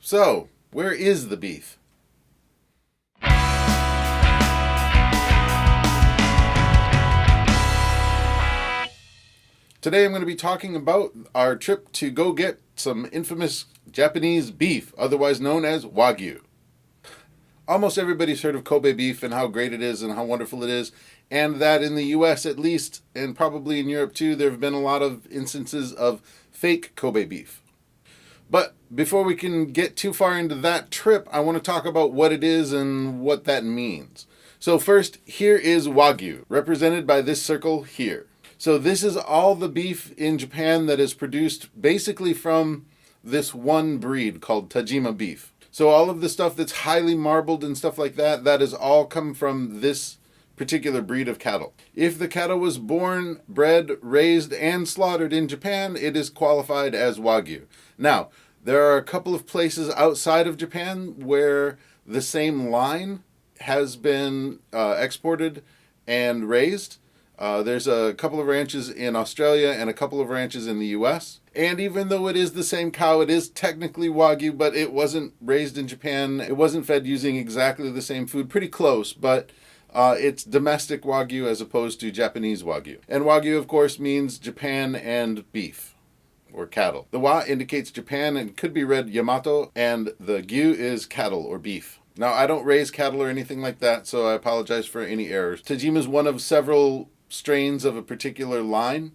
So, where is the beef? Today I'm going to be talking about our trip to go get some infamous Japanese beef, otherwise known as Wagyu. Almost everybody's heard of Kobe beef and how great it is and how wonderful it is, and that in the US at least, and probably in Europe too, there have been a lot of instances of fake Kobe beef. But before we can get too far into that trip, I want to talk about what it is and what that means. So first, here is Wagyu, represented by this circle here. So this is all the beef in Japan that is produced basically from this one breed called Tajima beef. So all of the stuff that's highly marbled and stuff like that, that has all come from this particular breed of cattle. If the cattle was born, bred, raised, and slaughtered in Japan, it is qualified as Wagyu. Now, there are a couple of places outside of Japan where the same line has been exported and raised. There's a couple of ranches in Australia and a couple of ranches in the US. And even though it is the same cow, it is technically Wagyu, but it wasn't raised in Japan. It wasn't fed using exactly the same food. Pretty close, but it's domestic Wagyu as opposed to Japanese Wagyu. And Wagyu, of course, means Japan and beef, or cattle. The Wa indicates Japan and could be read Yamato, and the Gyu is cattle or beef. Now, I don't raise cattle or anything like that, so I apologize for any errors. Tajima is one of several strains of a particular line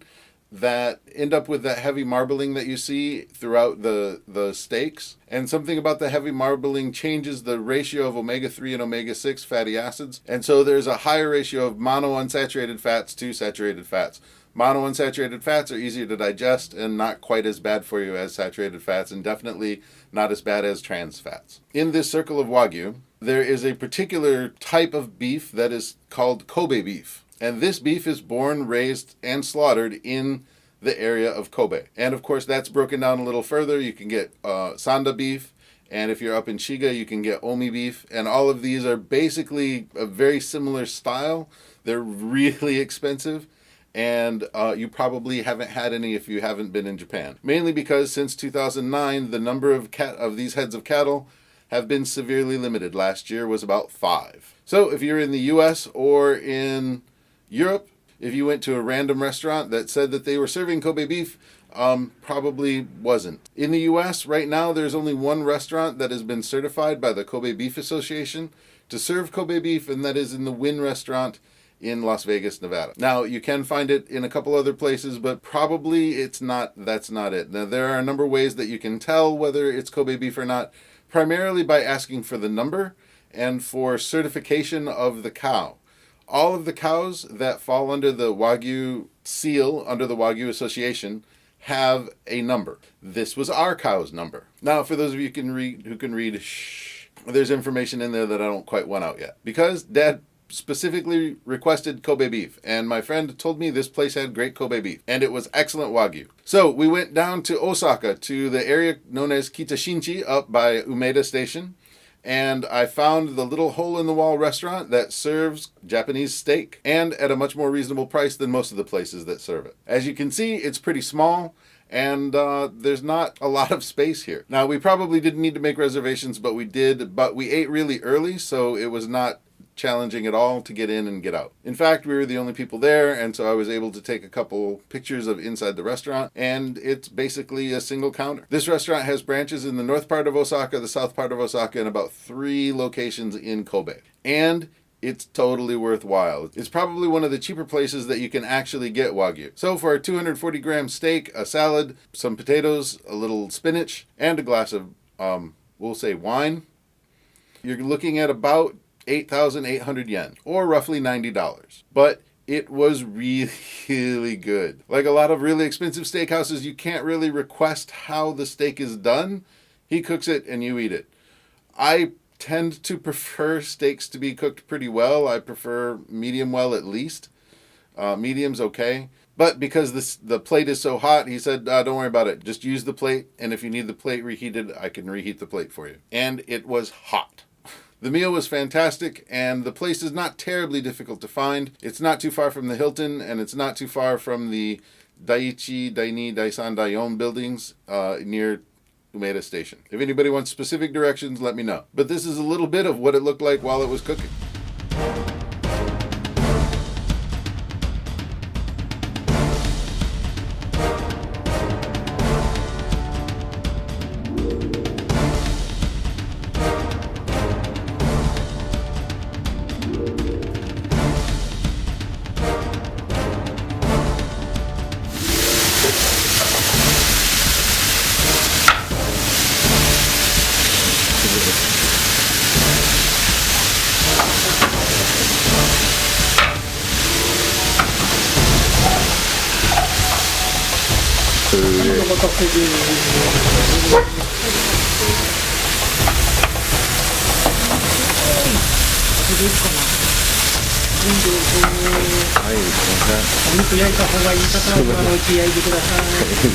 that end up with that heavy marbling that you see throughout the steaks. And something about the heavy marbling changes the ratio of omega-3 and omega-6 fatty acids. And so there's a higher ratio of monounsaturated fats to saturated fats. Monounsaturated fats are easier to digest and not quite as bad for you as saturated fats, and definitely not as bad as trans fats. In this circle of Wagyu, there is a particular type of beef that is called Kobe beef. And this beef is born, raised, and slaughtered in the area of Kobe. And of course, that's broken down a little further. You can get Sanda beef, and if you're up in Shiga, you can get Omi beef. And all of these are basically a very similar style. They're really expensive, and you probably haven't had any if you haven't been in Japan. Mainly because since 2009, the number of these heads of cattle have been severely limited. Last year was about 5. So if you're in the US or in Europe, if you went to a random restaurant that said that they were serving Kobe beef, probably wasn't. In the US, right now, there's only one restaurant that has been certified by the Kobe Beef Association to serve Kobe beef, and that is in the Wynn restaurant in Las Vegas, Nevada. Now, you can find it in a couple other places, but probably that's not it. Now, there are a number of ways that you can tell whether it's Kobe beef or not, primarily by asking for the number and for certification of the cow. All of the cows that fall under the Wagyu seal, under the Wagyu Association, have a number. This was our cow's number. Now, for those of you who can read, there's information in there that I don't quite want out yet. Because Dad specifically requested Kobe beef, and my friend told me this place had great Kobe beef, and it was excellent Wagyu. So we went down to Osaka, to the area known as Kitashinchi, up by Umeda Station. And I found the little hole-in-the-wall restaurant that serves Japanese steak, and at a much more reasonable price than most of the places that serve it. As you can see, it's pretty small, and there's not a lot of space here. Now, we probably didn't need to make reservations, but we did. But we ate really early, so it was not challenging at all to get in and get out. In fact, we were the only people there, and so I was able to take a couple pictures of inside the restaurant, and it's basically a single counter. This restaurant has branches in the north part of Osaka, the south part of Osaka, and about 3 locations in Kobe. And it's totally worthwhile. It's probably one of the cheaper places that you can actually get Wagyu. So for a 240-gram steak, a salad, some potatoes, a little spinach, and a glass of, we'll say wine, you're looking at about 8,800 yen, or roughly $90. But it was really good. Like a lot of really expensive steakhouses, you can't really request how the steak is done. He cooks it and you eat it. I tend to prefer steaks to be cooked pretty well. I prefer medium well at least. Medium's okay. But because the plate is so hot, he said, don't worry about it. Just use the plate, and if you need the plate reheated, I can reheat the plate for you. And it was hot. The meal was fantastic, and the place is not terribly difficult to find. It's not too far from the Hilton, and it's not too far from the Daiichi, Daini, Daisan, Daion buildings near Umeda Station. If anybody wants specific directions, let me know. But this is a little bit of what it looked like while it was cooking.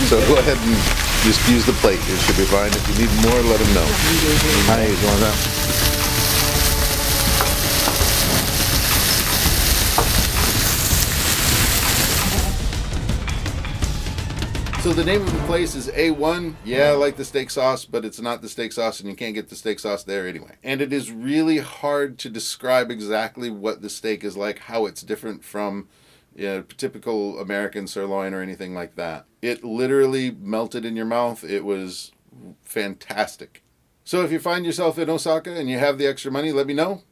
So go ahead and just use the plate. It should be fine. If you need more, let them know. So the name of the place is A1. Yeah, I like the steak sauce, but it's not the steak sauce, and you can't get the steak sauce there anyway. And it is really hard to describe exactly what the steak is like, how it's different from typical American sirloin or anything like that. It literally melted in your mouth. It was fantastic. So if you find yourself in Osaka and you have the extra money, let me know,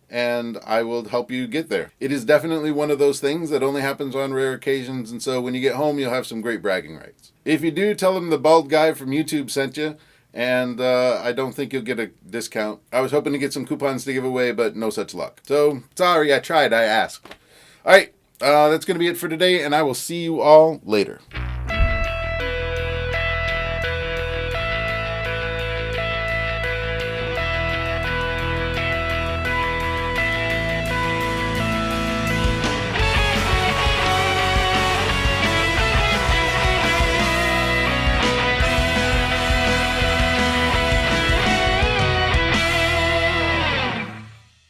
and I will help you get there. It is definitely one of those things that only happens on rare occasions, and so when you get home, you'll have some great bragging rights. If you do, tell them the bald guy from YouTube sent you, and I don't think you'll get a discount. I was hoping to get some coupons to give away, but no such luck. So, sorry, I tried, I asked. All right, that's going to be it for today, and I will see you all later.